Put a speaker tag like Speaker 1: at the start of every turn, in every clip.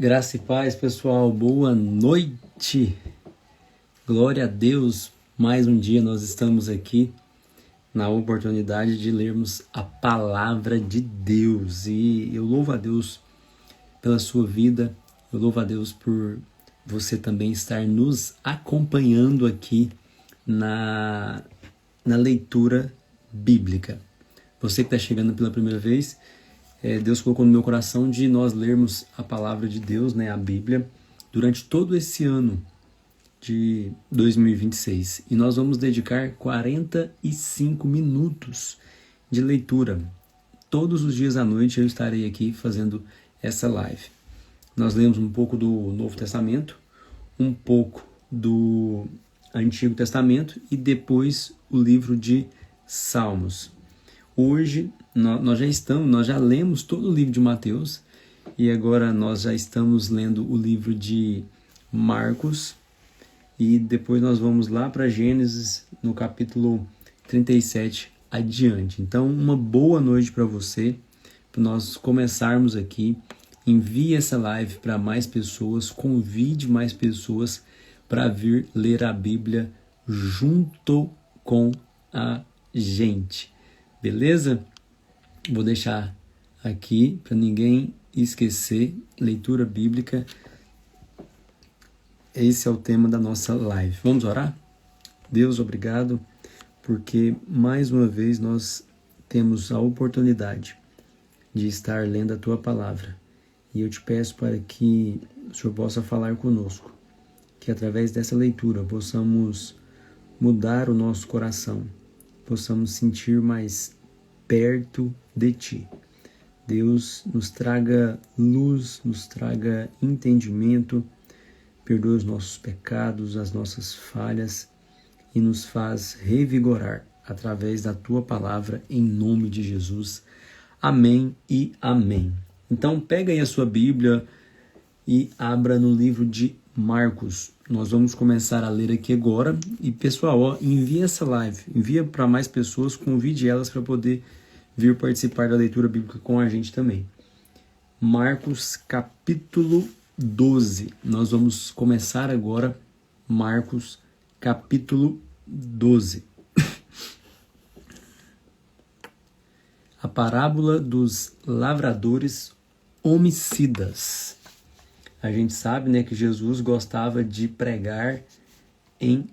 Speaker 1: Graça e paz, pessoal. Boa noite. Glória a Deus. Mais um dia nós estamos aqui na oportunidade de lermos a palavra de Deus. E eu louvo a Deus pela sua vida. Eu louvo a Deus por você também estar nos acompanhando aqui na leitura bíblica. Você que está chegando pela primeira vez, Deus colocou no meu coração de nós lermos a palavra de Deus, a Bíblia, durante todo esse ano de 2026. E nós vamos dedicar 45 minutos de leitura. Todos os dias à noite eu estarei aqui fazendo essa live. Nós lemos um pouco do Novo Testamento, um pouco do Antigo Testamento e depois o livro de Salmos. Hoje nós já lemos todo o livro de Mateus e agora nós já estamos lendo o livro de Marcos e depois nós vamos lá para Gênesis no capítulo 37 adiante. Então, uma boa noite para você, para nós começarmos aqui. Envie essa live para mais pessoas, convide mais pessoas para vir ler a Bíblia junto com a gente. Beleza? Vou deixar aqui para ninguém esquecer, leitura bíblica. Esse é o tema da nossa live. Vamos orar? Deus, obrigado, porque mais uma vez nós temos a oportunidade de estar lendo a Tua Palavra. E eu te peço para que o Senhor possa falar conosco, que através dessa leitura possamos mudar o nosso coração, possamos sentir mais perto de Ti. Deus, nos traga luz, nos traga entendimento, perdoa os nossos pecados, as nossas falhas e nos faz revigorar através da Tua Palavra, em nome de Jesus. Amém e amém. Então pega aí a sua Bíblia e abra no livro de Marcos. Nós vamos começar a ler aqui agora. E pessoal, envia essa live, envia para mais pessoas, convide elas para poder vir participar da leitura bíblica com a gente também. Marcos capítulo 12. Nós vamos começar agora Marcos capítulo 12. A parábola dos lavradores homicidas. A gente sabe, que Jesus gostava de pregar em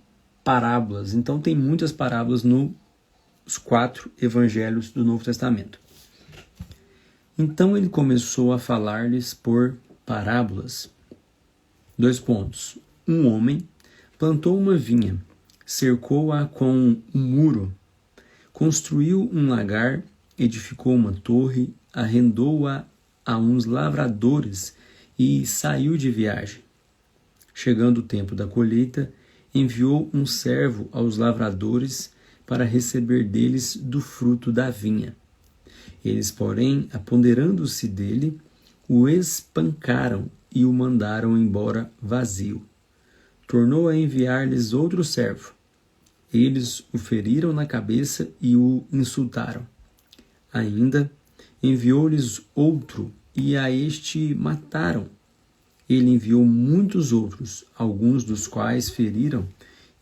Speaker 1: parábolas. Então tem muitas parábolas nos 4 evangelhos do Novo Testamento. Então ele começou a falar-lhes por parábolas. 2 pontos. Um homem plantou uma vinha, cercou-a com um muro, construiu um lagar, edificou uma torre, arrendou-a a uns lavradores e saiu de viagem. Chegando o tempo da colheita, enviou um servo aos lavradores para receber deles do fruto da vinha. Eles, porém, apoderando-se dele, o espancaram e o mandaram embora vazio. Tornou a enviar-lhes outro servo. Eles o feriram na cabeça e o insultaram. Ainda enviou-lhes outro, e a este mataram. Ele enviou muitos outros, alguns dos quais feriram,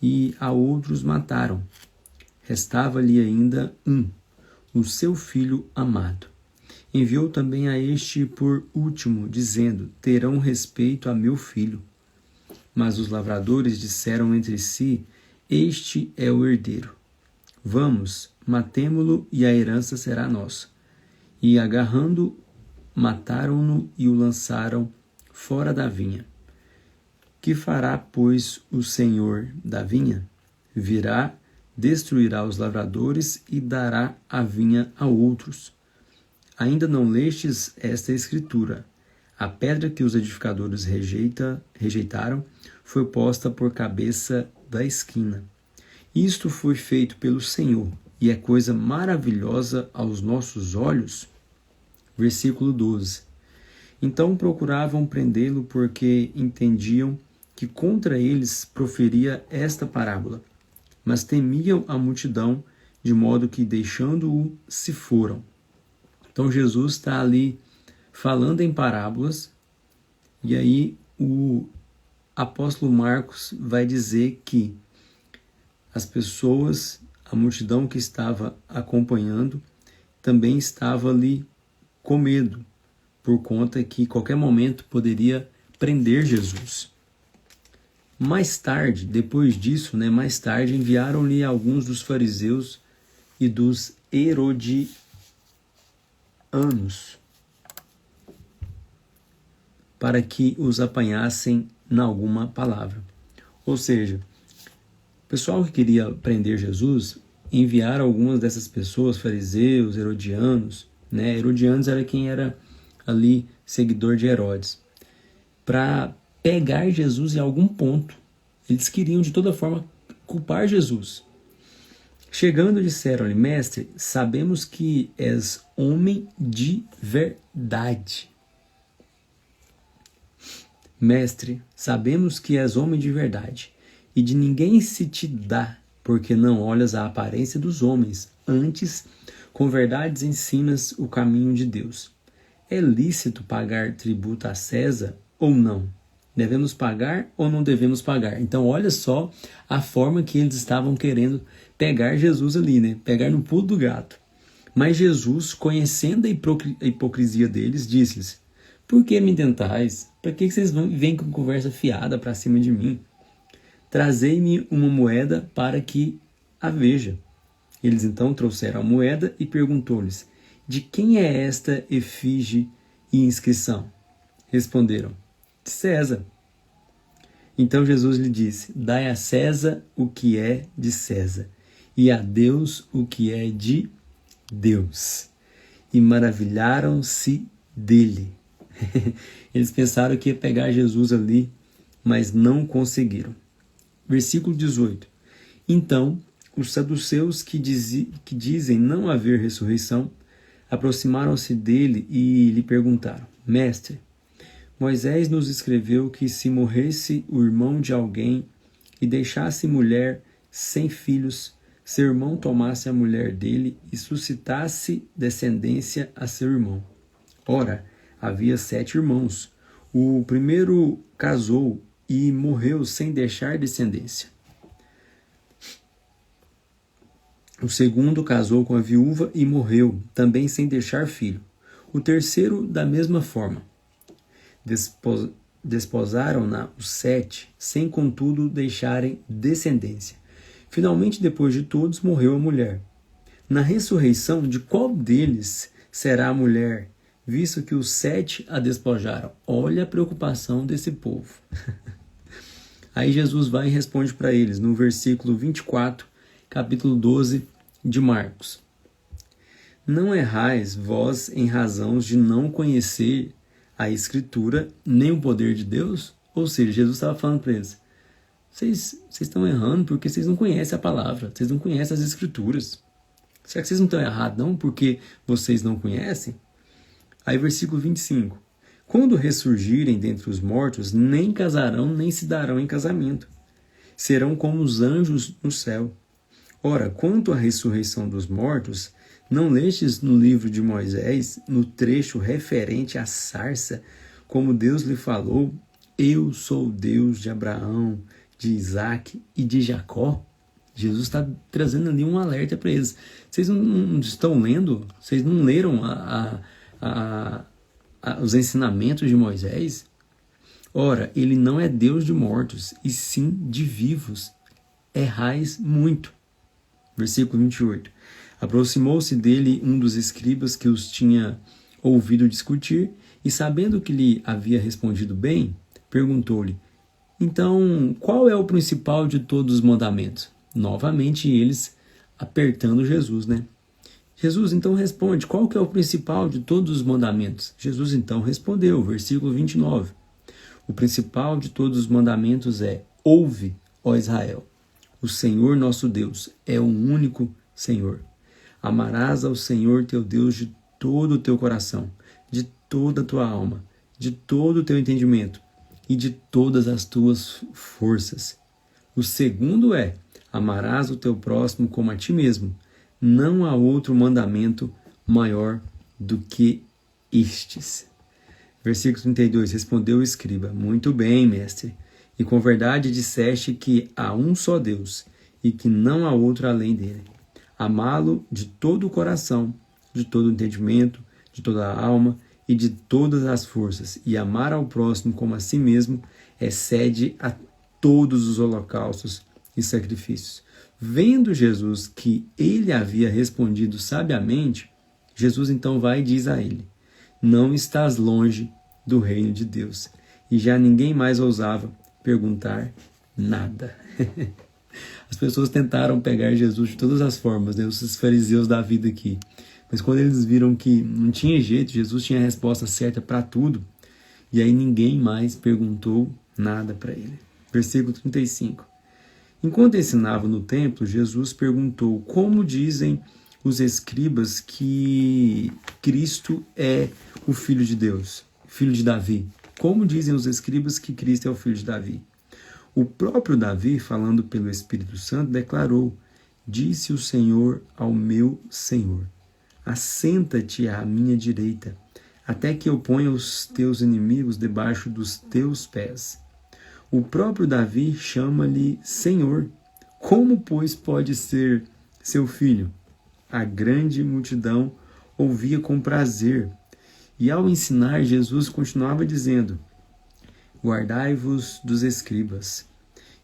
Speaker 1: e a outros mataram. Restava-lhe ainda um, o seu filho amado. Enviou também a este por último, dizendo: terão respeito a meu filho. Mas os lavradores disseram entre si: este é o herdeiro. Vamos, matemo-lo e a herança será nossa. E agarrando, mataram-no e o lançaram fora da vinha. Que fará, pois, o senhor da vinha? Virá, destruirá os lavradores e dará a vinha a outros. Ainda não lestes esta escritura? A pedra que os edificadores rejeitaram foi posta por cabeça da esquina. Isto foi feito pelo Senhor, e é coisa maravilhosa aos nossos olhos. Versículo 12. Então procuravam prendê-lo porque entendiam que contra eles proferia esta parábola. Mas temiam a multidão, de modo que, deixando-o, se foram. Então Jesus está ali falando em parábolas E aí o apóstolo Marcos vai dizer que as pessoas, a multidão que estava acompanhando, também estava ali com medo, por conta que qualquer momento poderia prender Jesus. Mais tarde, depois disso, mais tarde enviaram-lhe alguns dos fariseus e dos herodianos para que os apanhassem em alguma palavra. Ou seja, o pessoal que queria prender Jesus enviaram algumas dessas pessoas, fariseus, herodianos, Herodianos era quem era ali seguidor de Herodes, para pegar Jesus em algum ponto. Eles queriam de toda forma culpar Jesus. Chegando, disseram-lhe: Mestre, sabemos que és homem de verdade. Mestre, sabemos que és homem de verdade, e de ninguém se te dá, porque não olhas a aparência dos homens, antes, com verdades ensinas o caminho de Deus. É lícito pagar tributo a César ou não? Devemos pagar ou não devemos pagar? Então, olha só a forma que eles estavam querendo pegar Jesus ali, Pegar no pulo do gato. Mas Jesus, conhecendo a hipocrisia deles, disse-lhes: Por que me tentais? Para que vocês vêm com conversa fiada para cima de mim? Trazei-me uma moeda para que a veja. Eles então trouxeram a moeda e perguntou-lhes: De quem é esta efígie e inscrição? Responderam: De César. Então Jesus lhe disse: Dai a César o que é de César, e a Deus o que é de Deus. E maravilharam-se dele. Eles pensaram que ia pegar Jesus ali, mas não conseguiram. Versículo 18. Então, os saduceus que dizem não haver ressurreição, aproximaram-se dele e lhe perguntaram: Mestre, Moisés nos escreveu que se morresse o irmão de alguém e deixasse mulher sem filhos, seu irmão tomasse a mulher dele e suscitasse descendência a seu irmão. Ora, havia 7 irmãos. O primeiro casou e morreu sem deixar descendência. O segundo casou com a viúva e morreu, também sem deixar filho. O terceiro, da mesma forma. Desposaram-na os 7, sem contudo deixarem descendência. Finalmente, depois de todos, morreu a mulher. Na ressurreição, de qual deles será a mulher, visto que os 7 a despojaram? Olha a preocupação desse povo. Aí Jesus vai e responde para eles, no versículo 24, capítulo 12 de Marcos. Não errais vós em razão de não conhecer a Escritura, nem o poder de Deus? Ou seja, Jesus estava falando para eles: vocês estão errando porque vocês não conhecem a palavra, vocês não conhecem as Escrituras. Será que vocês não estão errados não porque vocês não conhecem? Aí versículo 25. Quando ressurgirem dentre os mortos, nem casarão, nem se darão em casamento. Serão como os anjos no céu. Ora, quanto à ressurreição dos mortos, não lestes no livro de Moisés, no trecho referente à sarça, como Deus lhe falou: Eu sou o Deus de Abraão, de Isaac e de Jacó? Jesus está trazendo ali um alerta para eles. Vocês não estão lendo? Vocês não leram os ensinamentos de Moisés? Ora, ele não é Deus de mortos, e sim de vivos. Errais muito. Versículo 28. Aproximou-se dele um dos escribas que os tinha ouvido discutir, e sabendo que lhe havia respondido bem, perguntou-lhe: Então, qual é o principal de todos os mandamentos? Novamente eles apertando Jesus, Jesus então responde: qual que é o principal de todos os mandamentos? Jesus então respondeu, versículo 29. O principal de todos os mandamentos é: ouve, ó Israel, o Senhor nosso Deus é o único Senhor. Amarás ao Senhor teu Deus de todo o teu coração, de toda a tua alma, de todo o teu entendimento e de todas as tuas forças. O segundo é: amarás o teu próximo como a ti mesmo. Não há outro mandamento maior do que estes. Versículo 32, respondeu o escriba: muito bem, mestre, e com verdade disseste que há um só Deus, e que não há outro além dele. Amá-lo de todo o coração, de todo o entendimento, de toda a alma e de todas as forças, e amar ao próximo como a si mesmo, excede a todos os holocaustos e sacrifícios. Vendo Jesus que ele havia respondido sabiamente, Jesus então vai e diz a ele: não estás longe do reino de Deus. E já ninguém mais ousava perguntar nada. As pessoas tentaram pegar Jesus de todas as formas, né? Os fariseus da vida aqui. Mas quando eles viram que não tinha jeito, Jesus tinha a resposta certa para tudo, e aí ninguém mais perguntou nada para ele. Versículo 35. Enquanto ensinava no templo, Jesus perguntou: como dizem os escribas que Cristo é o Filho de Deus, filho de Davi? Como dizem os escribas que Cristo é o filho de Davi? O próprio Davi, falando pelo Espírito Santo, declarou: disse o Senhor ao meu Senhor: assenta-te à minha direita, até que eu ponha os teus inimigos debaixo dos teus pés. O próprio Davi chama-lhe Senhor. Como, pois, pode ser seu filho? A grande multidão ouvia com prazer. E ao ensinar, Jesus continuava dizendo: guardai-vos dos escribas,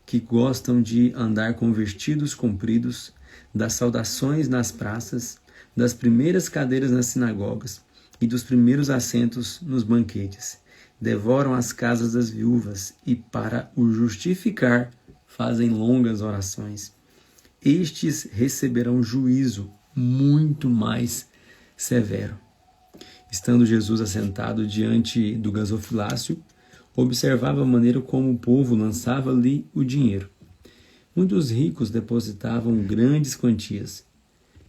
Speaker 1: que gostam de andar com vestidos compridos, das saudações nas praças, das primeiras cadeiras nas sinagogas e dos primeiros assentos nos banquetes. Devoram as casas das viúvas e, para o justificar, fazem longas orações. Estes receberão juízo muito mais severo. Estando Jesus assentado diante do gasofilácio, observava a maneira como o povo lançava-lhe o dinheiro. Muitos ricos depositavam grandes quantias.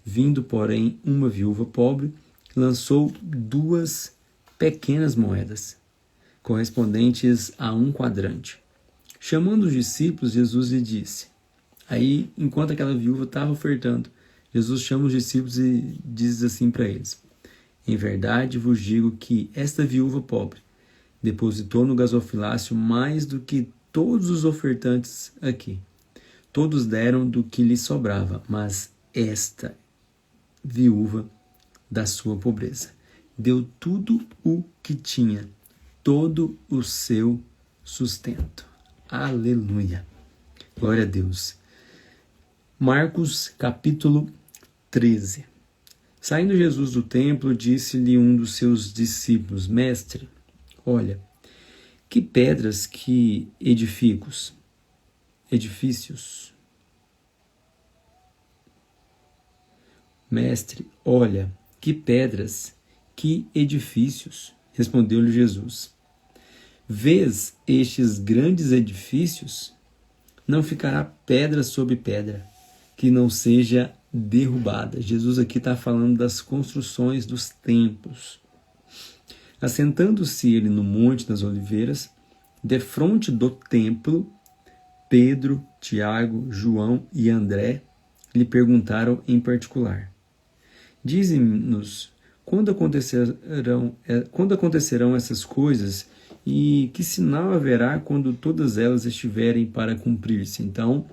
Speaker 1: Vindo, porém, uma viúva pobre, lançou 2 pequenas moedas, correspondentes a 1 quadrante. Chamando os discípulos, Jesus lhe disse. Aí, enquanto aquela viúva estava ofertando, Jesus chama os discípulos e diz assim para eles: em verdade vos digo que esta viúva pobre depositou no gasofilácio mais do que todos os ofertantes aqui. Todos deram do que lhe sobrava, mas esta viúva, da sua pobreza, deu tudo o que tinha, todo o seu sustento. Aleluia! Glória a Deus. Marcos capítulo 13. Saindo Jesus do templo, disse-lhe um dos seus discípulos: mestre, olha, que pedras, que edifícios. Mestre, olha, que pedras, que edifícios, respondeu-lhe Jesus. Vês estes grandes edifícios? Não ficará pedra sobre pedra, que não seja derrubada. Jesus aqui está falando das construções dos templos. Assentando-se ele no Monte das Oliveiras, defronte do templo, Pedro, Tiago, João e André lhe perguntaram em particular: dize-nos, quando acontecerão essas coisas e que sinal haverá quando todas elas estiverem para cumprir-se? Então,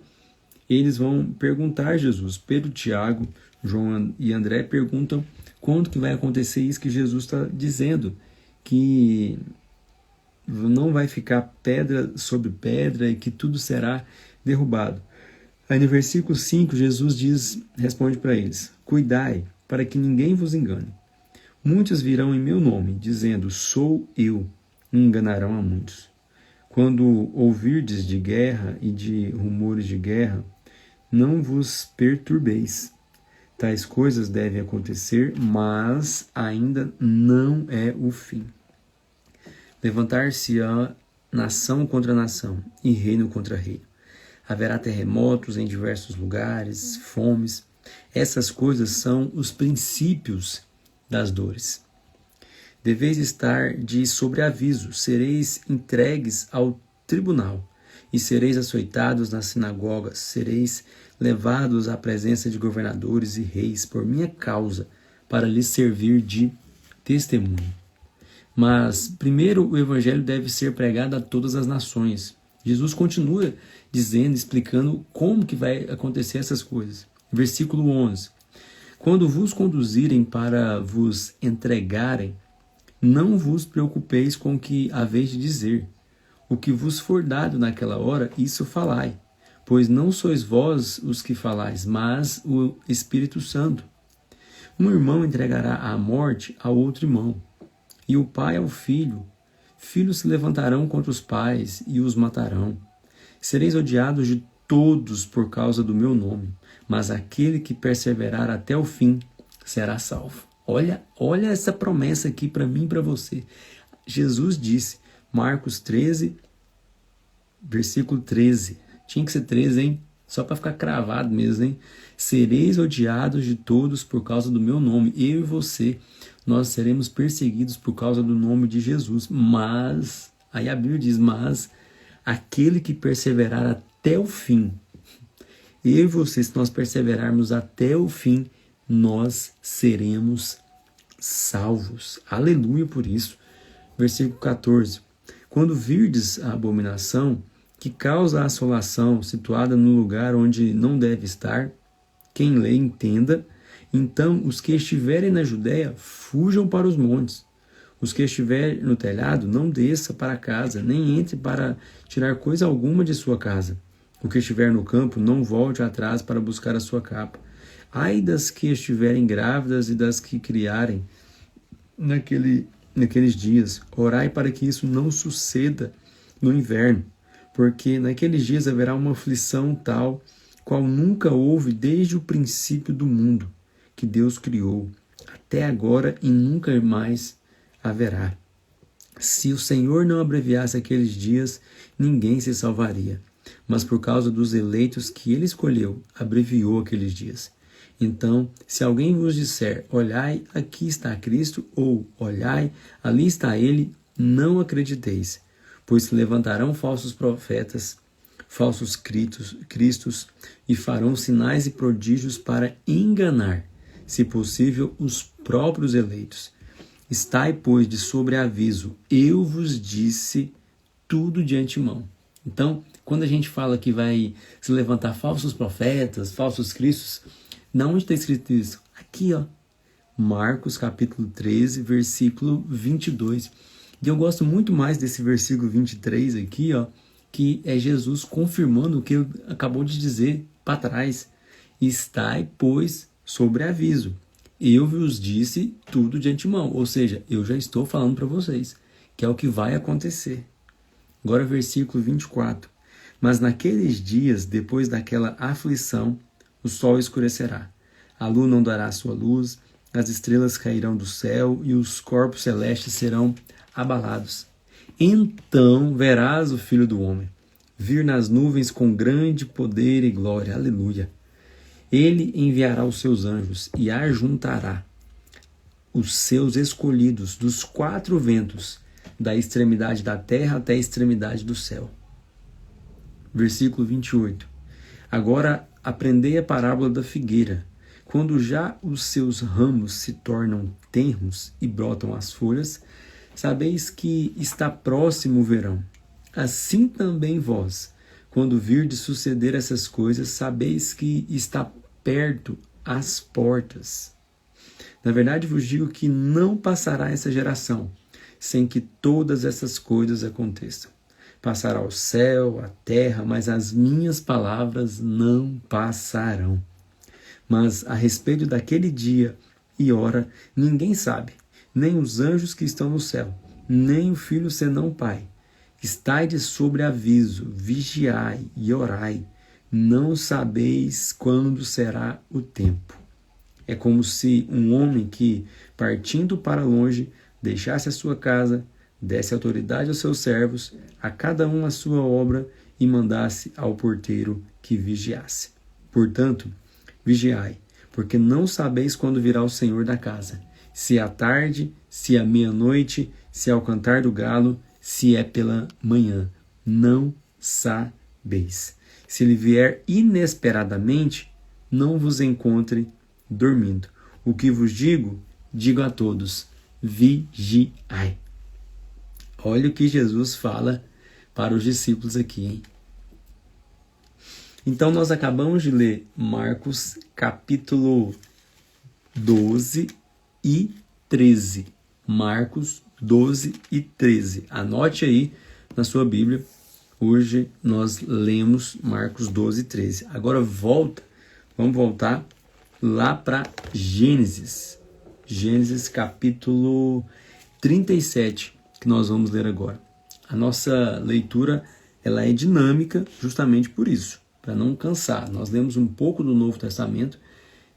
Speaker 1: eles vão perguntar a Jesus. Pedro, Tiago, João e André perguntam quando que vai acontecer isso que Jesus está dizendo, que não vai ficar pedra sobre pedra e que tudo será derrubado. Aí no versículo 5, Jesus responde para eles: cuidai, para que ninguém vos engane. Muitos virão em meu nome, dizendo, sou eu, e enganarão a muitos. Quando ouvirdes de guerra e de rumores de guerra, não vos perturbeis. Tais coisas devem acontecer, mas ainda não é o fim. Levantar-se-á nação contra nação e reino contra reino. Haverá terremotos em diversos lugares, fomes. Essas coisas são os princípios das dores. Deveis estar de sobreaviso, sereis entregues ao tribunal e sereis açoitados nas sinagogas, sereis levados à presença de governadores e reis por minha causa, para lhes servir de testemunho. Mas primeiro o evangelho deve ser pregado a todas as nações. Jesus continua dizendo, explicando como que vai acontecer essas coisas. Versículo 11. Quando vos conduzirem para vos entregarem, não vos preocupeis com o que haveis de dizer. O que vos for dado naquela hora, isso falai. Pois não sois vós os que falais, mas o Espírito Santo. Um irmão entregará à morte a outro irmão, e o pai ao filho. Filhos se levantarão contra os pais e os matarão. Sereis odiados de todos por causa do meu nome, mas aquele que perseverar até o fim será salvo. Olha essa promessa aqui para mim e para você. Jesus disse, Marcos 13, versículo 13. Tinha que ser 13, hein? Só para ficar cravado mesmo, hein? Sereis odiados de todos por causa do meu nome. Eu e você, nós seremos perseguidos por causa do nome de Jesus. Mas, aí a Bíblia diz, mas aquele que perseverar até o fim, eu e você, se nós perseverarmos até o fim, nós seremos salvos. Aleluia por isso. Versículo 14. Quando virdes a abominação que causa a assolação, situada no lugar onde não deve estar, quem lê entenda, então os que estiverem na Judéia fujam para os montes. Os que estiverem no telhado não desça para casa, nem entre para tirar coisa alguma de sua casa. O que estiver no campo não volte atrás para buscar a sua capa. Ai das que estiverem grávidas e das que criarem naqueles dias. Orai para que isso não suceda no inverno, porque naqueles dias haverá uma aflição tal, qual nunca houve desde o princípio do mundo, que Deus criou, até agora e nunca mais haverá. Se o Senhor não abreviasse aqueles dias, ninguém se salvaria. Mas por causa dos eleitos que ele escolheu, abreviou aqueles dias. Então, se alguém vos disser, olhai, aqui está Cristo, ou olhai, ali está ele, não acrediteis, pois se levantarão falsos profetas, falsos cristos, e farão sinais e prodígios para enganar, se possível, os próprios eleitos. Estai, pois, de sobreaviso, eu vos disse tudo de antemão. Então, quando a gente fala que vai se levantar falsos profetas, falsos cristos, não onde está escrito isso? Aqui, ó. Marcos capítulo 13, versículo 22. E eu gosto muito mais desse versículo 23 aqui, ó, que é Jesus confirmando o que ele acabou de dizer para trás. Estai, pois, sobre aviso. Eu vos disse tudo de antemão. Ou seja, eu já estou falando para vocês, que é o que vai acontecer. Agora, versículo 24. Mas naqueles dias, depois daquela aflição, o sol escurecerá, a lua não dará sua luz, as estrelas cairão do céu e os corpos celestes serão abalados. Então verás o Filho do Homem vir nas nuvens com grande poder e glória. Aleluia! Ele enviará os seus anjos e ajuntará os seus escolhidos dos quatro ventos, da extremidade da terra até a extremidade do céu. Versículo 28. Agora aprendei a parábola da figueira. Quando já os seus ramos se tornam tenros e brotam as folhas, sabeis que está próximo o verão. Assim também vós, quando virdes suceder essas coisas, sabeis que está perto as portas. Na verdade vos digo que não passará essa geração sem que todas essas coisas aconteçam. Passará o céu, a terra, mas as minhas palavras não passarão. Mas a respeito daquele dia e hora, ninguém sabe, nem os anjos que estão no céu, nem o Filho senão o Pai. Estai de sobreaviso, vigiai e orai, não sabeis quando será o tempo. É como se um homem que, partindo para longe, deixasse a sua casa, desse autoridade aos seus servos, a cada um a sua obra, e mandasse ao porteiro que vigiasse. Portanto, vigiai, porque não sabeis quando virá o Senhor da casa, se é à tarde, se é à meia-noite, se é ao cantar do galo, se é pela manhã. Não sabeis. Se ele vier inesperadamente, não vos encontre dormindo. O que vos digo, digo a todos, vigiai. Olha o que Jesus fala para os discípulos aqui, hein? Então, nós acabamos de ler Marcos capítulo 12 e 13. Marcos 12 e 13. Anote aí na sua Bíblia. Hoje nós lemos Marcos 12 e 13. Agora vamos voltar lá para Gênesis. Gênesis capítulo 37, que nós vamos ler agora. A nossa leitura ela é dinâmica justamente por isso, para não cansar. Nós lemos um pouco do Novo Testamento,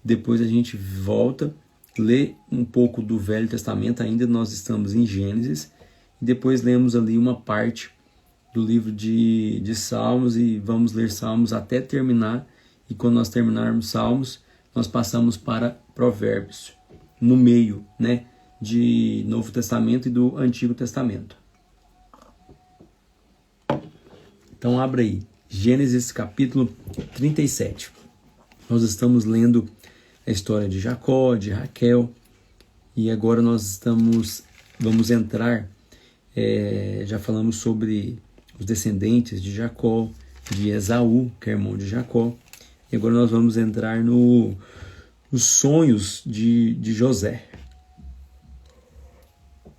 Speaker 1: depois a gente volta, lê um pouco do Velho Testamento, ainda nós estamos em Gênesis, e depois lemos ali uma parte do livro de Salmos e vamos ler Salmos até terminar, e quando nós terminarmos Salmos, nós passamos para Provérbios, no meio, né, de Novo Testamento e do Antigo Testamento. Então abra aí, Gênesis capítulo 37. Nós estamos lendo a história de Jacó, de Raquel, e agora nós vamos entrar, já falamos sobre os descendentes de Jacó, de Esaú, que é irmão de Jacó, e agora nós vamos entrar nos sonhos de José.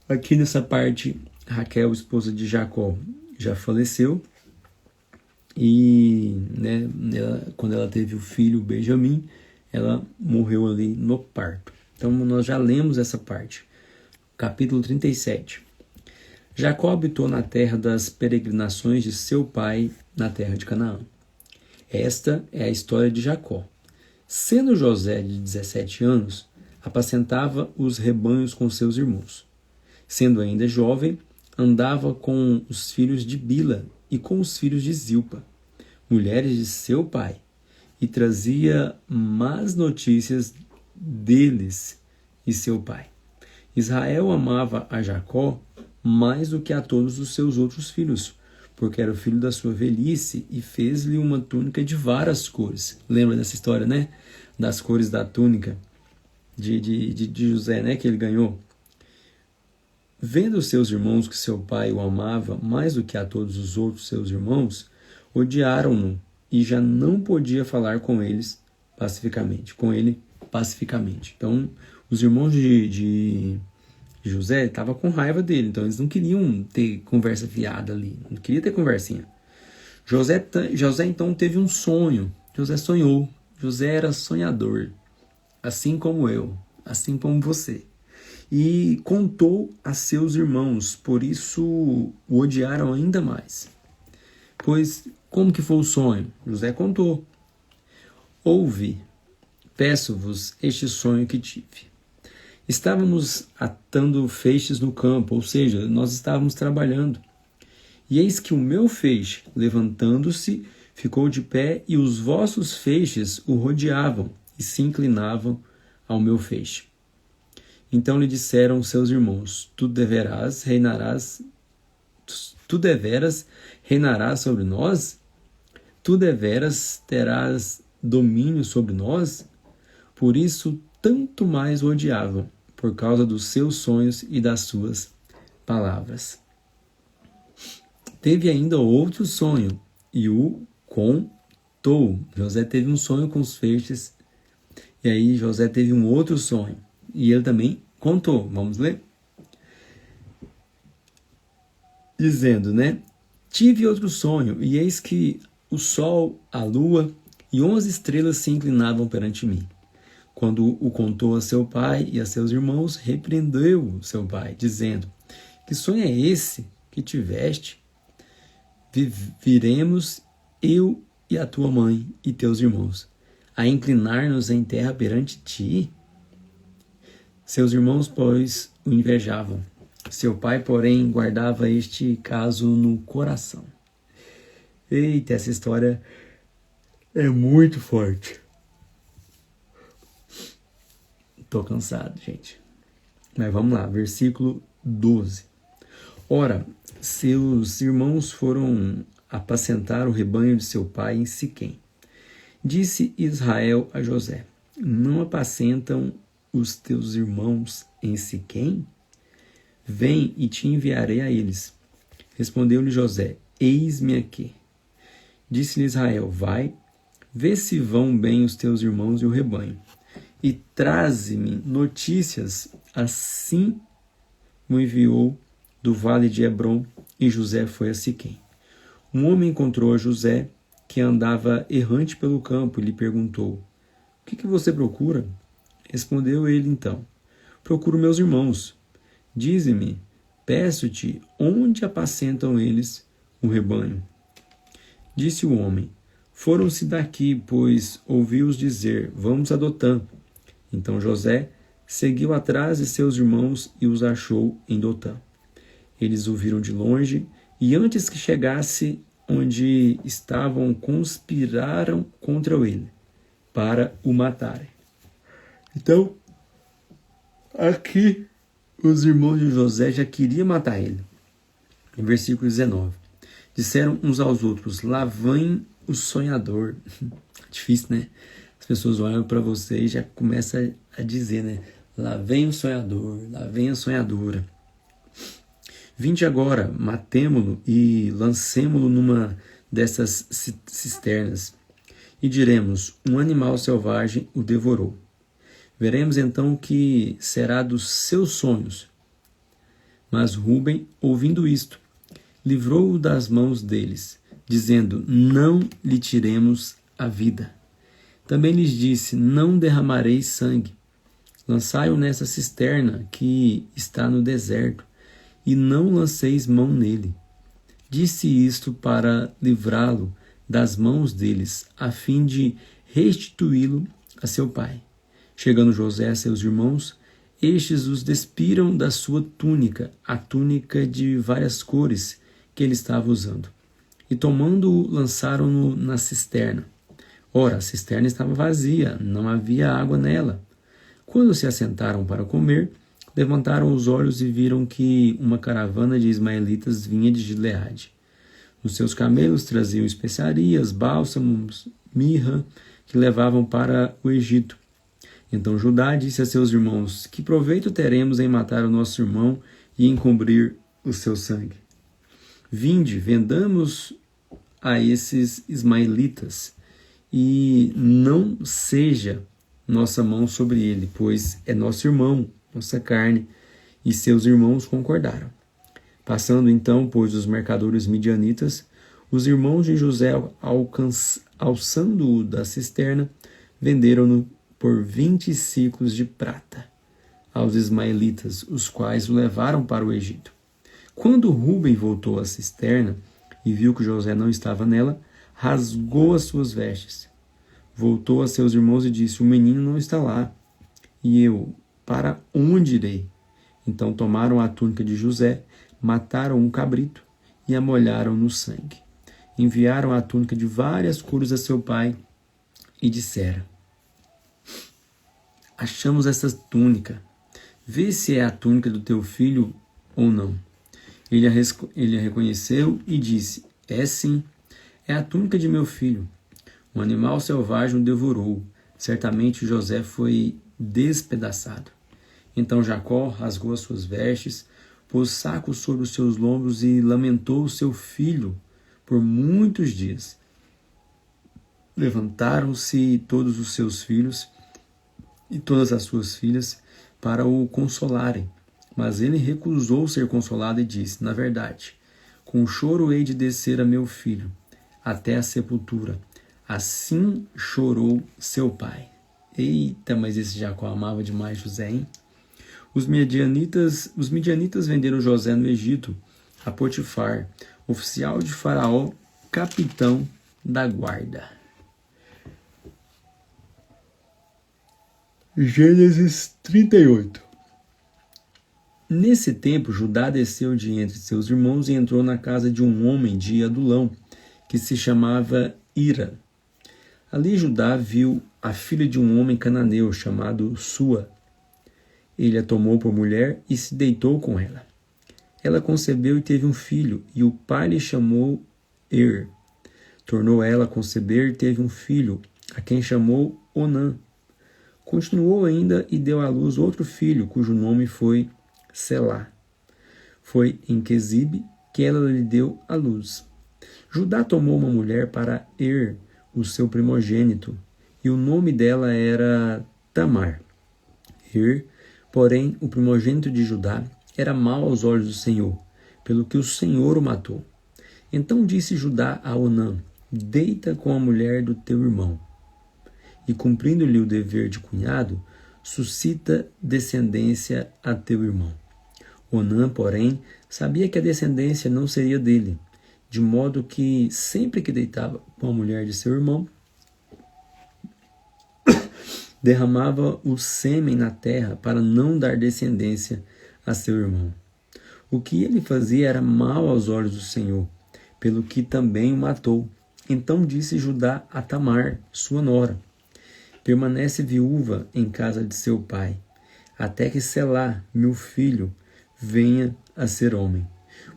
Speaker 1: Aqui nessa parte, Raquel, esposa de Jacó, já faleceu, e né, quando ela teve o filho Benjamim, ela morreu ali no parto. Então nós já lemos essa parte. Capítulo 37. Jacó habitou na terra das peregrinações de seu pai, na terra de Canaã. Esta é a história de Jacó. Sendo José de 17 anos, apacentava os rebanhos com seus irmãos. Sendo ainda jovem, andava com os filhos de Bila e com os filhos de Zilpa, mulheres de seu pai, e trazia más notícias deles e seu pai. Israel amava a Jacó mais do que a todos os seus outros filhos, porque era o filho da sua velhice, e fez-lhe uma túnica de várias cores. Lembra dessa história, né? Das cores da túnica de José, né? Que ele ganhou. Vendo os seus irmãos que seu pai o amava mais do que a todos os outros seus irmãos, odiaram-no, e já não podia falar com ele pacificamente. Então, os irmãos de José estavam com raiva dele, então eles não queriam ter conversa fiada ali, não queria ter conversinha. José então teve um sonho. José sonhou. José era sonhador, assim como eu, assim como você. E contou a seus irmãos, por isso o odiaram ainda mais. Pois, como que foi o sonho? José contou. Ouve, peço-vos este sonho que tive. Estávamos atando feixes no campo, ou seja, nós estávamos trabalhando. E eis que o meu feixe, levantando-se, ficou de pé, e os vossos feixes o rodeavam e se inclinavam ao meu feixe. Então lhe disseram seus irmãos: Tu deveras reinarás sobre nós? Tu deveras terás domínio sobre nós? Por isso, tanto mais o odiavam, por causa dos seus sonhos e das suas palavras. Teve ainda outro sonho, e o contou. José teve um sonho com os feixes, e aí José teve um outro sonho, e ele também contou. Vamos ler? Dizendo, né? Tive outro sonho, e eis que o sol, a lua e 11 estrelas se inclinavam perante mim. Quando o contou a seu pai e a seus irmãos, repreendeu seu pai, dizendo: Que sonho é esse que tiveste? Viremos eu e a tua mãe e teus irmãos a inclinar-nos em terra perante ti? Seus irmãos, pois, o invejavam. Seu pai, porém, guardava este caso no coração. Eita, essa história é muito forte. Tô cansado, gente. Mas vamos lá, versículo 12. Ora, seus irmãos foram apacentar o rebanho de seu pai em Siquém. Disse Israel a José: Não apacentam os teus irmãos em Siquém? Vem e te enviarei a eles. Respondeu-lhe José: Eis-me aqui. Disse-lhe Israel: Vai, vê se vão bem os teus irmãos e o rebanho, e traze-me notícias. Assim o enviou do vale de Hebrom, e José foi a Siquém. Um homem encontrou a José, que andava errante pelo campo, e lhe perguntou: O que você procura? Respondeu ele então: Procuro meus irmãos. Dize-me, peço-te, onde apacentam eles o rebanho? Disse o homem: Foram-se daqui, pois ouvi-os dizer: Vamos a Dotã. Então José seguiu atrás de seus irmãos e os achou em Dotã. Eles o viram de longe, e antes que chegasse onde estavam, conspiraram contra ele, para o matarem. Então, aqui os irmãos de José já queriam matar ele. Em versículo 19. Disseram uns aos outros: Lá vem o sonhador. Difícil, né? As pessoas olham para você e já começam a dizer, né? Lá vem o sonhador, lá vem a sonhadora. Vinde agora, matemo-lo e lancemo-lo numa dessas cisternas. E diremos: um animal selvagem o devorou. Veremos então o que será dos seus sonhos. Mas Rúben, ouvindo isto, livrou-o das mãos deles, dizendo: Não lhe tiremos a vida. Também lhes disse: Não derramareis sangue. Lançai-o nessa cisterna que está no deserto, e não lanceis mão nele. Disse isto para livrá-lo das mãos deles, a fim de restituí-lo a seu pai. Chegando José a seus irmãos, estes os despiram da sua túnica, a túnica de várias cores que ele estava usando. E tomando-o, lançaram-no na cisterna. Ora, a cisterna estava vazia, não havia água nela. Quando se assentaram para comer, levantaram os olhos e viram que uma caravana de ismaelitas vinha de Gileade. Nos seus camelos traziam especiarias, bálsamos, mirra, que levavam para o Egito. Então Judá disse a seus irmãos: Que proveito teremos em matar o nosso irmão e encobrir o seu sangue? Vinde, vendamos a esses ismaelitas, e não seja nossa mão sobre ele, pois é nosso irmão, nossa carne. E seus irmãos concordaram. Passando então, pois, os mercadores midianitas, os irmãos de José, alçando-o da cisterna, venderam-no por 20 siclos de prata aos ismaelitas, os quais o levaram para o Egito. Quando Rúben voltou à cisterna e viu que José não estava nela, rasgou as suas vestes. Voltou a seus irmãos e disse: O menino não está lá. E eu: Para onde irei? Então tomaram a túnica de José, mataram um cabrito e a molharam no sangue. Enviaram a túnica de várias cores a seu pai e disseram: Achamos essa túnica. Vê se é a túnica do teu filho ou não. Ele a reconheceu e disse: É sim, é a túnica de meu filho. Um animal selvagem o devorou. Certamente José foi despedaçado. Então Jacó rasgou as suas vestes, pôs sacos sobre os seus lombos e lamentou o seu filho por muitos dias. Levantaram-se todos os seus filhos e todas as suas filhas para o consolarem. Mas ele recusou ser consolado e disse: Na verdade, com choro hei de descer a meu filho até a sepultura. Assim chorou seu pai. Eita, mas esse Jacó amava demais José, hein? Os midianitas venderam José no Egito a Potifar, oficial de Faraó, capitão da guarda. Gênesis 38. Nesse tempo, Judá desceu de entre seus irmãos e entrou na casa de um homem de Adulão, que se chamava Ira. Ali Judá viu a filha de um homem cananeu chamado Sua. Ele a tomou por mulher e se deitou com ela. Ela concebeu e teve um filho, e o pai lhe chamou Tornou ela a conceber e teve um filho, a quem chamou Onã. Continuou ainda e deu à luz outro filho, cujo nome foi Selá. Foi em Quezibe que ela lhe deu à luz. Judá tomou uma mulher para o seu primogênito, e o nome dela era Tamar. Porém, o primogênito de Judá, era mau aos olhos do Senhor, pelo que o Senhor o matou. Então disse Judá a Onã: deita com a mulher do teu irmão. E cumprindo-lhe o dever de cunhado, suscita descendência a teu irmão. Onã, porém, sabia que a descendência não seria dele, de modo que, sempre que deitava com a mulher de seu irmão, derramava o sêmen na terra para não dar descendência a seu irmão. O que ele fazia era mal aos olhos do Senhor, pelo que também o matou. Então disse Judá a Tamar, sua nora: permanece viúva em casa de seu pai, até que Selá, meu filho, venha a ser homem.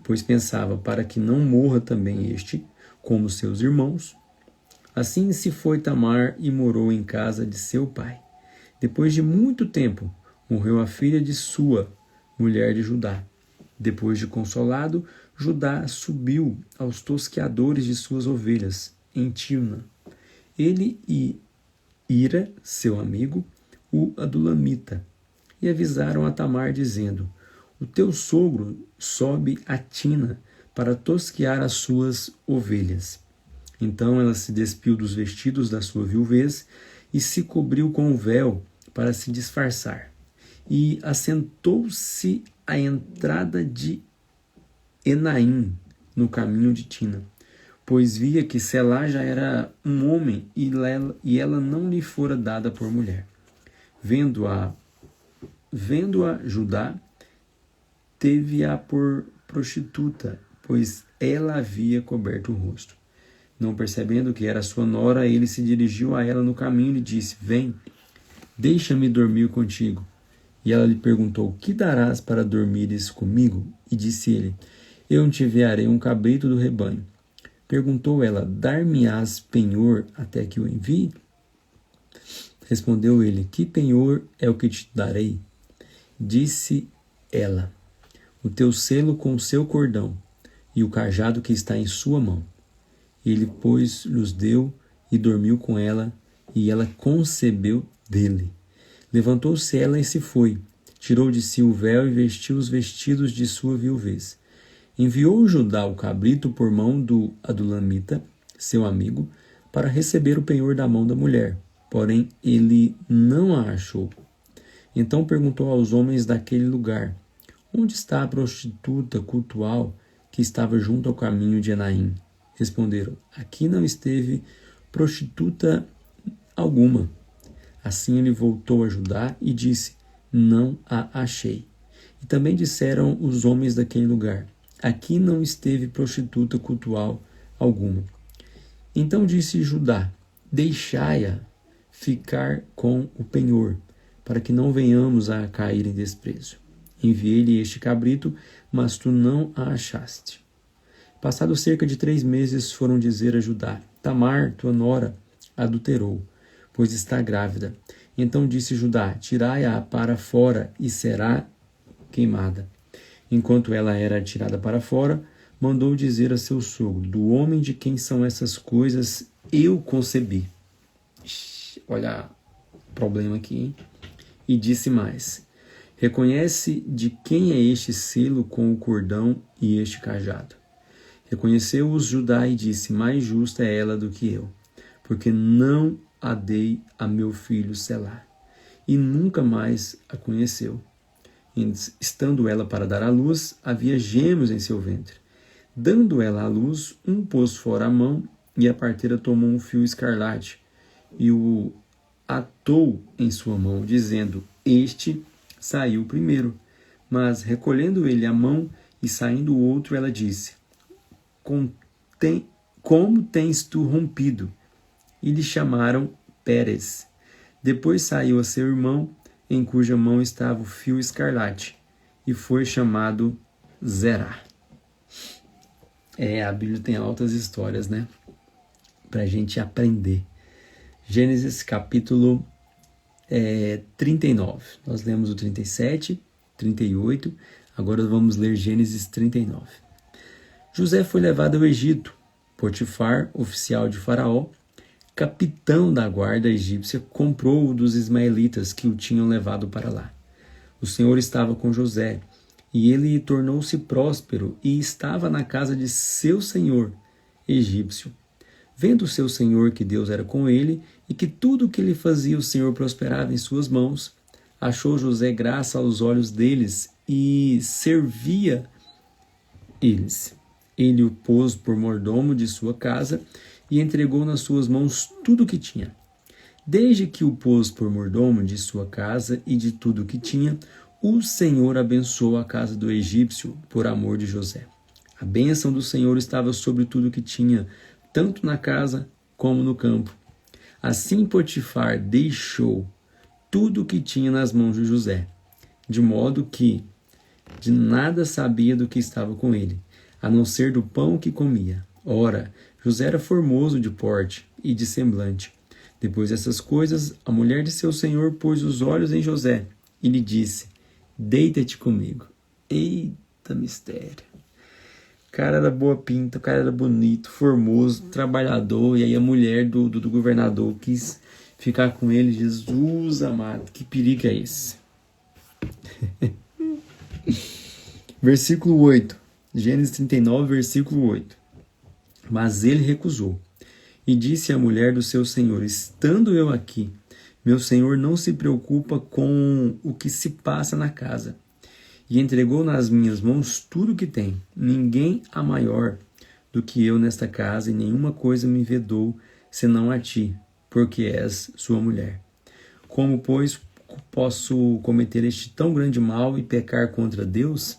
Speaker 1: Pois pensava, para que não morra também este, como seus irmãos. Assim se foi Tamar e morou em casa de seu pai. Depois de muito tempo, morreu a filha de Sua, mulher de Judá. Depois de consolado, Judá subiu aos tosqueadores de suas ovelhas, em Timna. Ele e Ira, seu amigo, o adulamita, e avisaram a Tamar, dizendo: o teu sogro sobe a Tina para tosquear as suas ovelhas. Então ela se despiu dos vestidos da sua viuvez e se cobriu com o véu para se disfarçar. E assentou-se à entrada de Enaim, no caminho de Tina, pois via que Selá já era um homem e ela não lhe fora dada por mulher. Vendo-a Judá, teve-a por prostituta, pois ela havia coberto o rosto. Não percebendo que era sua nora, ele se dirigiu a ela no caminho e lhe disse: vem, deixa-me dormir contigo. E ela lhe perguntou: que darás para dormires comigo? E disse ele: eu te enviarei um cabrito do rebanho. Perguntou ela: dar-me-ás penhor até que o envie? Respondeu ele: que penhor é o que te darei? Disse ela: o teu selo com o seu cordão, e o cajado que está em sua mão. Ele, pois, lhes deu e dormiu com ela, e ela concebeu dele. Levantou-se ela e se foi, tirou de si o véu e vestiu os vestidos de sua viuvez. Enviou Judá o cabrito por mão do adulamita, seu amigo, para receber o penhor da mão da mulher, porém ele não a achou. Então perguntou aos homens daquele lugar: onde está a prostituta cultual que estava junto ao caminho de Enaim? Responderam: aqui não esteve prostituta alguma. Assim ele voltou a Judá e disse: não a achei. E também disseram os homens daquele lugar: aqui não esteve prostituta cultual alguma. Então disse Judá: deixai-a ficar com o penhor, para que não venhamos a cair em desprezo. Enviei-lhe este cabrito, mas tu não a achaste. Passado cerca de 3 meses, foram dizer a Judá: Tamar, tua nora, adulterou, pois está grávida. Então disse Judá: tirai-a para fora e será queimada. Enquanto ela era tirada para fora, mandou dizer a seu sogro: do homem de quem são essas coisas eu concebi. Olha o problema aqui, hein? E disse mais: reconhece de quem é este selo com o cordão e este cajado. Reconheceu-os Judá e disse: mais justa é ela do que eu, porque não a dei a meu filho Selá. E nunca mais a conheceu. Estando ela para dar à luz, havia gêmeos em seu ventre. Dando ela à luz, um pôs fora a mão, e a parteira tomou um fio escarlate, e o atou em sua mão, dizendo: este saiu primeiro. Mas, recolhendo ele a mão e saindo o outro, ela disse: como tens tu rompido? E lhe chamaram Pérez. Depois saiu a seu irmão, em cuja mão estava o fio escarlate, e foi chamado Zerá. A Bíblia tem altas histórias, né? Para a gente aprender. Gênesis capítulo 39. Nós lemos o 37, 38, agora vamos ler Gênesis 39. José foi levado ao Egito. Potifar, oficial de Faraó, capitão da guarda egípcia, comprou-o dos ismaelitas que o tinham levado para lá. O Senhor estava com José, e ele tornou-se próspero e estava na casa de seu senhor egípcio. Vendo seu senhor que Deus era com ele e que tudo o que ele fazia o Senhor prosperava em suas mãos, achou José graça aos olhos deles e servia eles. Ele o pôs por mordomo de sua casa e entregou nas suas mãos tudo o que tinha. Desde que o pôs por mordomo de sua casa e de tudo o que tinha, o Senhor abençoou a casa do egípcio por amor de José. A bênção do Senhor estava sobre tudo o que tinha, tanto na casa como no campo. Assim Potifar deixou tudo o que tinha nas mãos de José, de modo que de nada sabia do que estava com ele, a não ser do pão que comia. Ora, José era formoso de porte e de semblante. Depois dessas coisas, a mulher de seu senhor pôs os olhos em José e lhe disse: deita-te comigo. Eita mistério. O cara era boa pinta, o cara era bonito, formoso, trabalhador, e aí a mulher do governador quis ficar com ele. Jesus amado, que perigo é esse? Versículo 8, Gênesis 39, versículo 8. Mas ele recusou e disse à mulher do seu senhor: estando eu aqui, meu senhor não se preocupa com o que se passa na casa, e entregou nas minhas mãos tudo o que tem. Ninguém há maior do que eu nesta casa, e nenhuma coisa me vedou senão a ti, porque és sua mulher. Como, pois, posso cometer este tão grande mal e pecar contra Deus?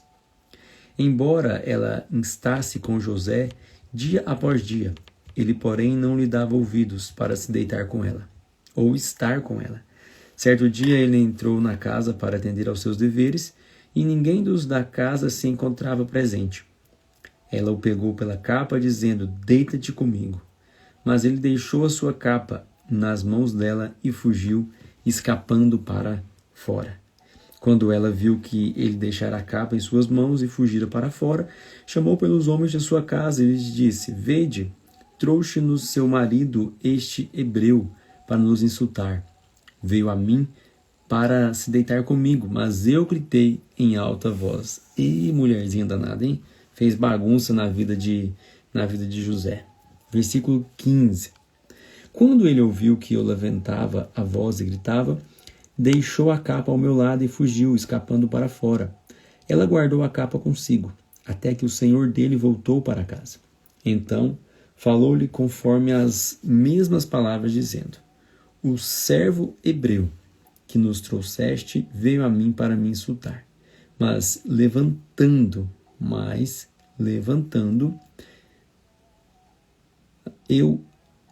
Speaker 1: Embora ela instasse com José dia após dia, ele, porém, não lhe dava ouvidos para se deitar com ela, ou estar com ela. Certo dia ele entrou na casa para atender aos seus deveres, e ninguém dos da casa se encontrava presente. Ela o pegou pela capa, dizendo: deita-te comigo. Mas ele deixou a sua capa nas mãos dela e fugiu, escapando para fora. Quando ela viu que ele deixara a capa em suas mãos e fugira para fora, chamou pelos homens de sua casa e lhes disse: vede, trouxe-nos seu marido, este hebreu, para nos insultar. Veio a mim para se deitar comigo, mas eu gritei em alta voz. E mulherzinha danada, hein? Fez bagunça na vida de José. Versículo 15. Quando ele ouviu que eu levantava a voz e gritava, deixou a capa ao meu lado e fugiu, escapando para fora. Ela guardou a capa consigo, até que o senhor dele voltou para casa. Então falou-lhe conforme as mesmas palavras, dizendo: o servo hebreu que nos trouxeste veio a mim para me insultar. Mas levantando eu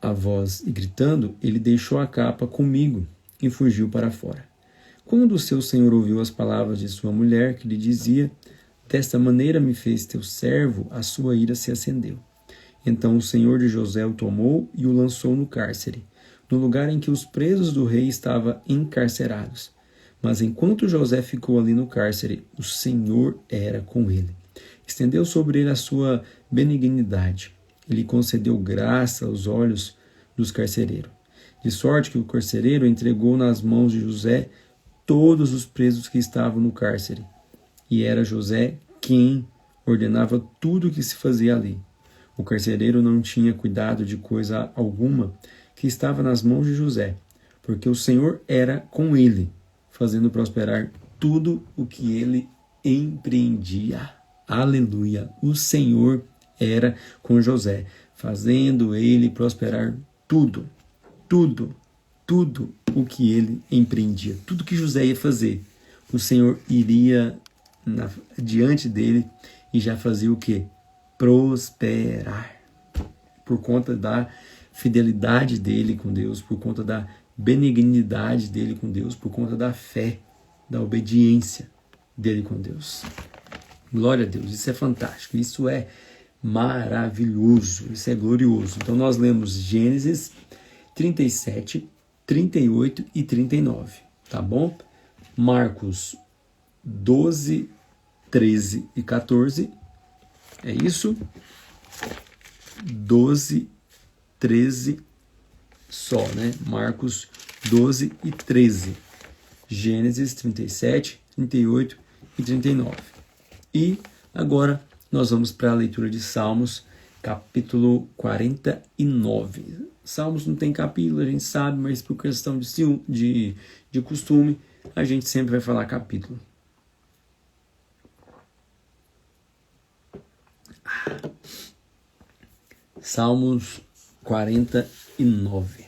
Speaker 1: a voz e gritando, ele deixou a capa comigo e fugiu para fora. Quando o seu senhor ouviu as palavras de sua mulher, que lhe dizia: desta maneira me fez teu servo, a sua ira se acendeu. Então o senhor de José o tomou e o lançou no cárcere, no lugar em que os presos do rei estavam encarcerados. Mas enquanto José ficou ali no cárcere, o Senhor era com ele. Estendeu sobre ele a sua benignidade. Ele concedeu graça aos olhos dos carcereiros. De sorte que o carcereiro entregou nas mãos de José todos os presos que estavam no cárcere. E era José quem ordenava tudo o que se fazia ali. O carcereiro não tinha cuidado de coisa alguma que estava nas mãos de José, porque o Senhor era com ele, fazendo prosperar tudo o que ele empreendia. Aleluia! O Senhor era com José, fazendo ele prosperar tudo o que ele empreendia. Tudo que José ia fazer, o Senhor iria diante dele e já fazia o quê? Prosperar. Por conta da fidelidade dele com Deus, por conta da benignidade dele com Deus, por conta da fé, da obediência dele com Deus. Glória a Deus, isso é fantástico, isso é maravilhoso, isso é glorioso. Então nós lemos Gênesis 37, 38 e 39, tá bom? Marcos 12, 13 e 14, é isso? 12, 13 só, né? Marcos 12 e 13. Gênesis 37, 38 e 39. E agora nós vamos para a leitura de Salmos, capítulo 49. Salmos não tem capítulo, a gente sabe, mas por questão de costume, a gente sempre vai falar capítulo. Salmos 49.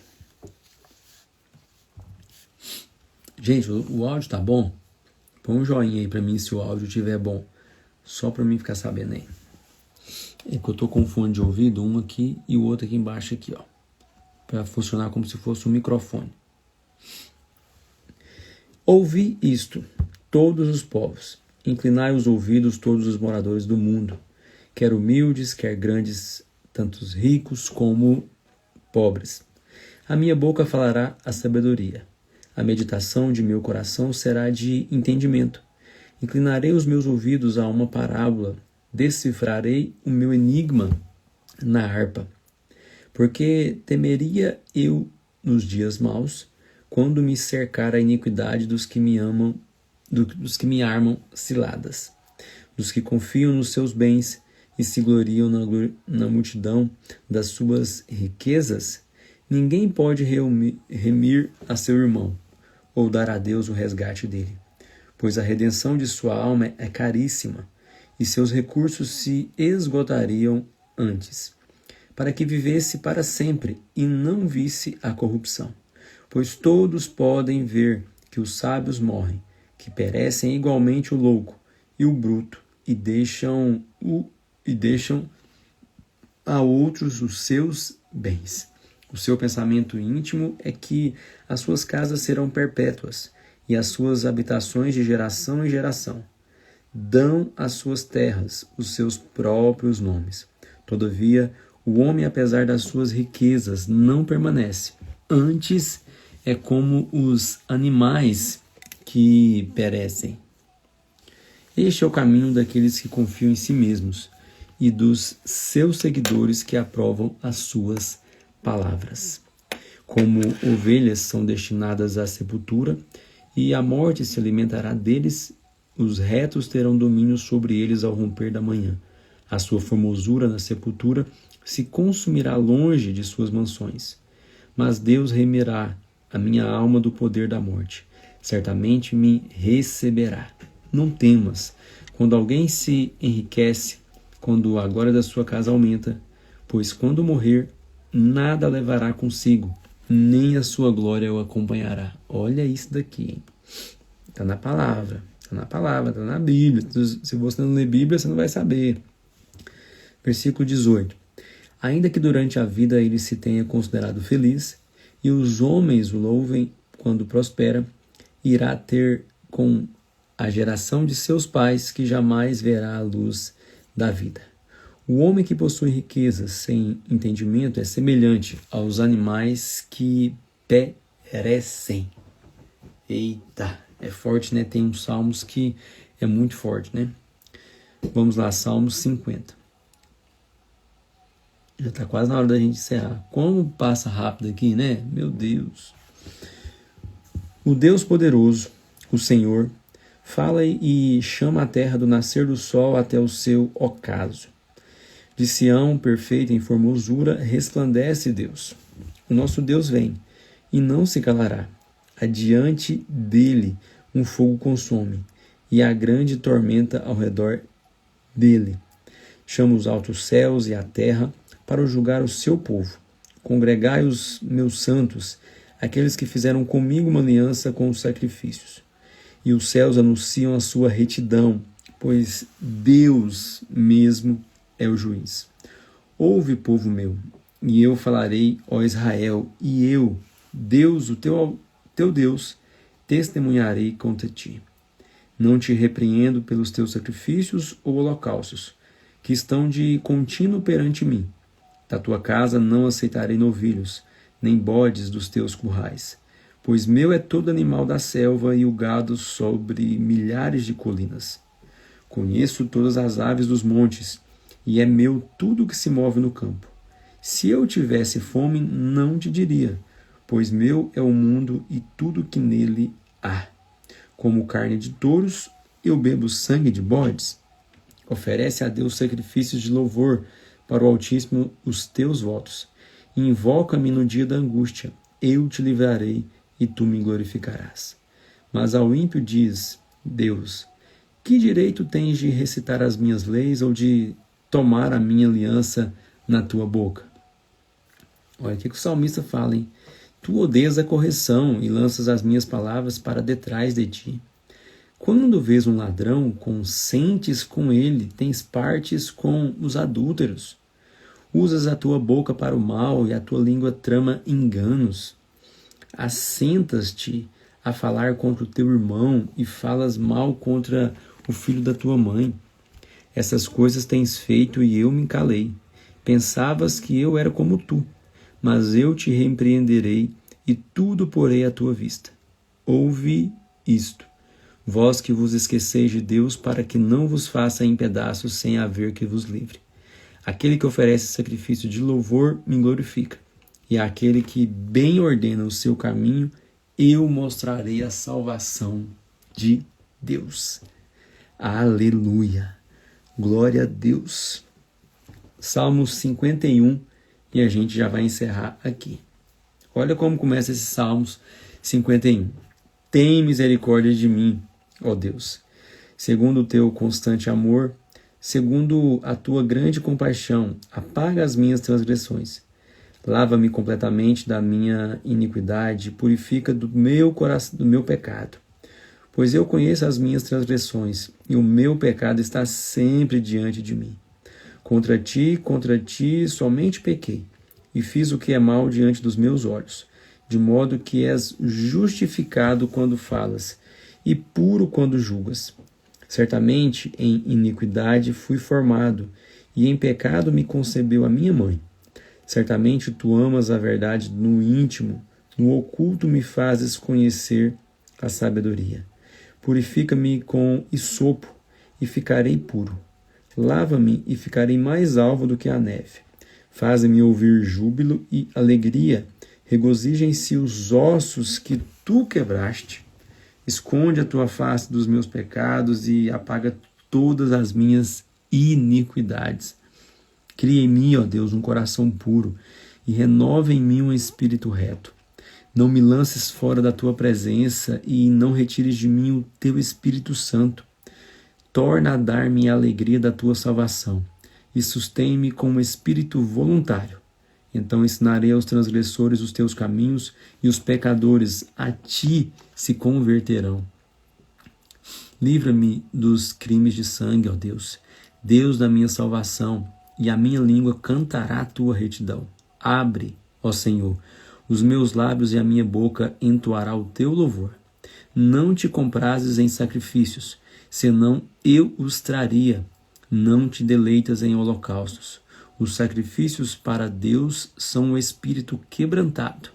Speaker 1: Gente, o áudio tá bom? Põe um joinha aí pra mim se o áudio estiver bom. Só pra mim ficar sabendo aí. É que eu tô com fone de ouvido, um aqui e o outro aqui embaixo aqui, ó. Pra funcionar como se fosse um microfone. Ouvi isto, todos os povos. Inclinai os ouvidos, todos os moradores do mundo. Quer humildes, quer grandes, tanto ricos como pobres. A minha boca falará a sabedoria. A meditação de meu coração será de entendimento. Inclinarei os meus ouvidos a uma parábola. Decifrarei o meu enigma na harpa. Porque temeria eu nos dias maus, quando me cercar a iniquidade dos que me amam, dos que me armam ciladas, dos que confiam nos seus bens e se gloriam na multidão das suas riquezas. Ninguém pode remir a seu irmão, ou dar a Deus o resgate dele, pois a redenção de sua alma é caríssima, e seus recursos se esgotariam antes, para que vivesse para sempre e não visse a corrupção. Pois todos podem ver que os sábios morrem, que perecem igualmente o louco e o bruto, e deixam a outros os seus bens. O seu pensamento íntimo é que as suas casas serão perpétuas e as suas habitações de geração em geração. Dão às suas terras os seus próprios nomes. Todavia, o homem, apesar das suas riquezas, não permanece. Antes, é como os animais que perecem. Este é o caminho daqueles que confiam em si mesmos e dos seus seguidores que aprovam as suas palavras. Como ovelhas são destinadas à sepultura, e a morte se alimentará deles, os retos terão domínio sobre eles ao romper da manhã. A sua formosura na sepultura se consumirá longe de suas mansões. Mas Deus remirá a minha alma do poder da morte. Certamente me receberá. Não temas, quando alguém se enriquece, quando a glória da sua casa aumenta, pois quando morrer, nada levará consigo, nem a sua glória o acompanhará. Olha isso daqui, hein? Está na palavra, está na Bíblia. Se você não lê Bíblia, você não vai saber. Versículo 18. Ainda que durante a vida ele se tenha considerado feliz, e os homens o louvem quando prospera, irá ter com a geração de seus pais que jamais verá a luz da vida. O homem que possui riquezas sem entendimento é semelhante aos animais que perecem. Eita, é forte, né? Tem uns salmos que é muito forte, né? Vamos lá, Salmos 50. Já está quase na hora da gente encerrar. Como passa rápido aqui, né? Meu Deus. O Deus poderoso, o Senhor, fala e chama a terra do nascer do sol até o seu ocaso. De Sião, perfeita em formosura, resplandece Deus. O nosso Deus vem e não se calará. Adiante dele um fogo consome, e a grande tormenta ao redor dele. Chama os altos céus e a terra para julgar o seu povo. Congregai os meus santos, aqueles que fizeram comigo uma aliança com os sacrifícios. E os céus anunciam a sua retidão, pois Deus mesmo é o juiz. Ouve, povo meu, e eu falarei, ó Israel, e eu, Deus, o teu Deus, testemunharei contra ti. Não te repreendo pelos teus sacrifícios ou holocaustos, que estão de contínuo perante mim. Da tua casa não aceitarei novilhos, nem bodes dos teus currais, pois meu é todo animal da selva e o gado sobre milhares de colinas. Conheço todas as aves dos montes, e é meu tudo que se move no campo. Se eu tivesse fome, não te diria, pois meu é o mundo e tudo que nele há. Como carne de touros, eu bebo sangue de bodes. Oferece a Deus sacrifícios de louvor, para o Altíssimo os teus votos. Invoca-me no dia da angústia, eu te livrarei e tu me glorificarás. Mas ao ímpio diz, Deus, que direito tens de recitar as minhas leis ou de tomar a minha aliança na tua boca? Olha o que o salmista fala, hein? Tu odeias a correção e lanças as minhas palavras para detrás de ti. Quando vês um ladrão, consentes com ele, tens partes com os adúlteros. Usas a tua boca para o mal e a tua língua trama enganos. Assentas-te a falar contra o teu irmão e falas mal contra o filho da tua mãe. Essas coisas tens feito e eu me calei. Pensavas que eu era como tu, mas eu te repreenderei e tudo porei à tua vista. Ouve isto, vós que vos esqueceis de Deus, para que não vos faça em pedaços sem haver que vos livre. Aquele que oferece sacrifício de louvor me glorifica, e aquele que bem ordena o seu caminho, eu mostrarei a salvação de Deus. Aleluia! Glória a Deus! Salmo 51, e a gente já vai encerrar aqui. Olha como começa esse Salmos 51. Tem misericórdia de mim, ó Deus, segundo o teu constante amor, segundo a tua grande compaixão, apaga as minhas transgressões. Lava-me completamente da minha iniquidade, purifica do meu coração, do meu pecado. Pois eu conheço as minhas transgressões, e o meu pecado está sempre diante de mim. Contra ti, somente pequei, e fiz o que é mal diante dos meus olhos, de modo que és justificado quando falas, e puro quando julgas. Certamente em iniquidade fui formado, e em pecado me concebeu a minha mãe. Certamente tu amas a verdade no íntimo, no oculto me fazes conhecer a sabedoria. Purifica-me com hisopo, e ficarei puro. Lava-me e ficarei mais alvo do que a neve. Faze-me ouvir júbilo e alegria. Regozijem-se os ossos que tu quebraste. Esconde a tua face dos meus pecados e apaga todas as minhas iniquidades. Cria em mim, ó Deus, um coração puro e renova em mim um espírito reto. Não me lances fora da tua presença e não retires de mim o teu Espírito Santo. Torna a dar-me a alegria da tua salvação e sustém-me com um espírito voluntário. Então ensinarei aos transgressores os teus caminhos e os pecadores a ti se converterão. Livra-me dos crimes de sangue, ó Deus, Deus da minha salvação, e a minha língua cantará a tua retidão. Abre, ó Senhor, os meus lábios e a minha boca entoará o teu louvor. Não te comprases em sacrifícios, senão eu os traria. Não te deleitas em holocaustos. Os sacrifícios para Deus são o espírito quebrantado.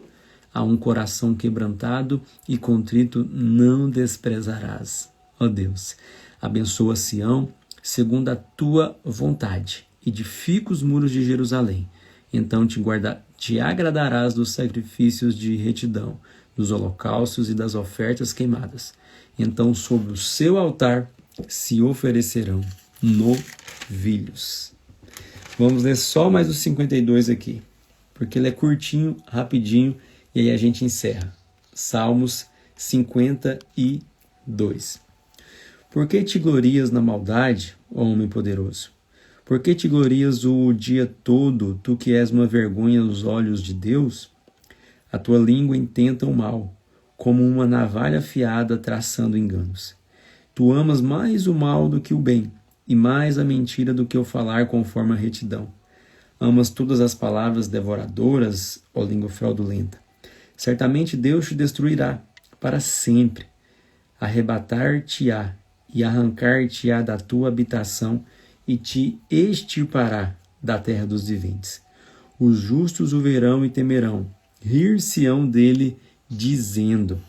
Speaker 1: A um coração quebrantado e contrito não desprezarás. Ó Deus, abençoa Sião segundo a tua vontade. Edifica os muros de Jerusalém. Então te agradarás dos sacrifícios de retidão, dos holocaustos e das ofertas queimadas. Então sobre o seu altar se oferecerão novilhos. Vamos ler só mais os 52 aqui, porque ele é curtinho, rapidinho, e aí a gente encerra. Salmos 52. Por que te glorias na maldade, ó homem poderoso? Por que te glorias o dia todo, tu que és uma vergonha aos olhos de Deus? A tua língua intenta o mal, como uma navalha afiada traçando enganos. Tu amas mais o mal do que o bem, e mais a mentira do que o falar conforme a retidão. Amas todas as palavras devoradoras, ó língua fraudulenta. Certamente Deus te destruirá para sempre. Arrebatar-te-á e arrancar-te-á da tua habitação e te extirpará da terra dos viventes. Os justos o verão e temerão, rir-se-ão dele, dizendo: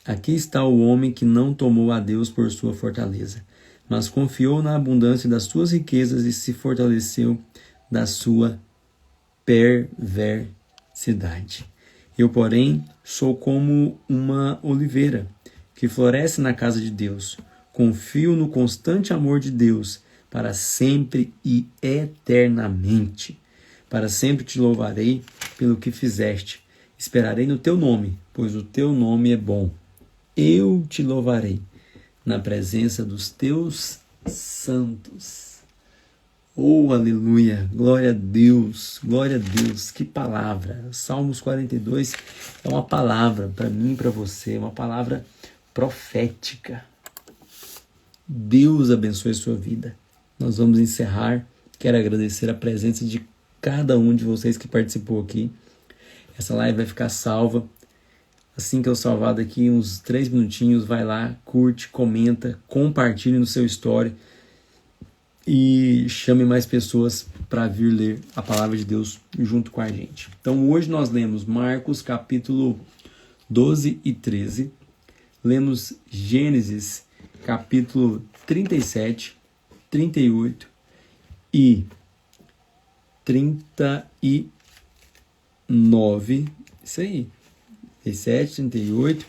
Speaker 1: aqui está o homem que não tomou a Deus por sua fortaleza, mas confiou na abundância das suas riquezas e se fortaleceu da sua perversidade. Eu, porém, sou como uma oliveira que floresce na casa de Deus. Confio no constante amor de Deus para sempre e eternamente. Para sempre te louvarei pelo que fizeste. Esperarei no teu nome, pois o teu nome é bom. Eu te louvarei na presença dos teus santos. Oh, aleluia, glória a Deus, que palavra. Salmos 42 é uma palavra para mim e para você, uma palavra profética. Deus abençoe a sua vida. Nós vamos encerrar, quero agradecer a presença de cada um de vocês que participou aqui. Essa live vai ficar salva. Assim que eu salvar daqui uns 3 minutinhos, vai lá, curte, comenta, compartilhe no seu story e chame mais pessoas para vir ler a palavra de Deus junto com a gente. Então hoje nós lemos Marcos capítulo 12 e 13, lemos Gênesis capítulo 37, 38 e 39, isso aí, 37, 38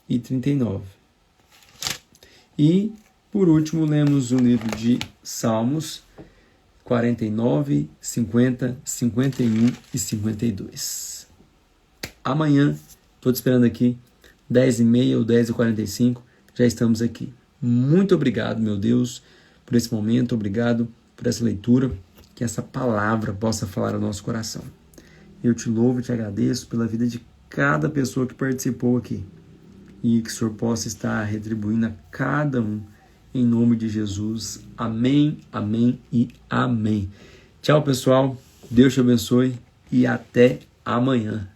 Speaker 1: e 39. E, por último, lemos o livro de Salmos 49, 50, 51 e 52. Amanhã, estou te esperando aqui, 10h30 ou 10h45, já estamos aqui. Muito obrigado, meu Deus, por esse momento, obrigado por essa leitura, que essa palavra possa falar ao nosso coração. Eu te louvo e te agradeço pela vida de cada pessoa que participou aqui e que o Senhor possa estar retribuindo a cada um em nome de Jesus. Amém, amém e amém. Tchau, pessoal. Deus te abençoe e até amanhã.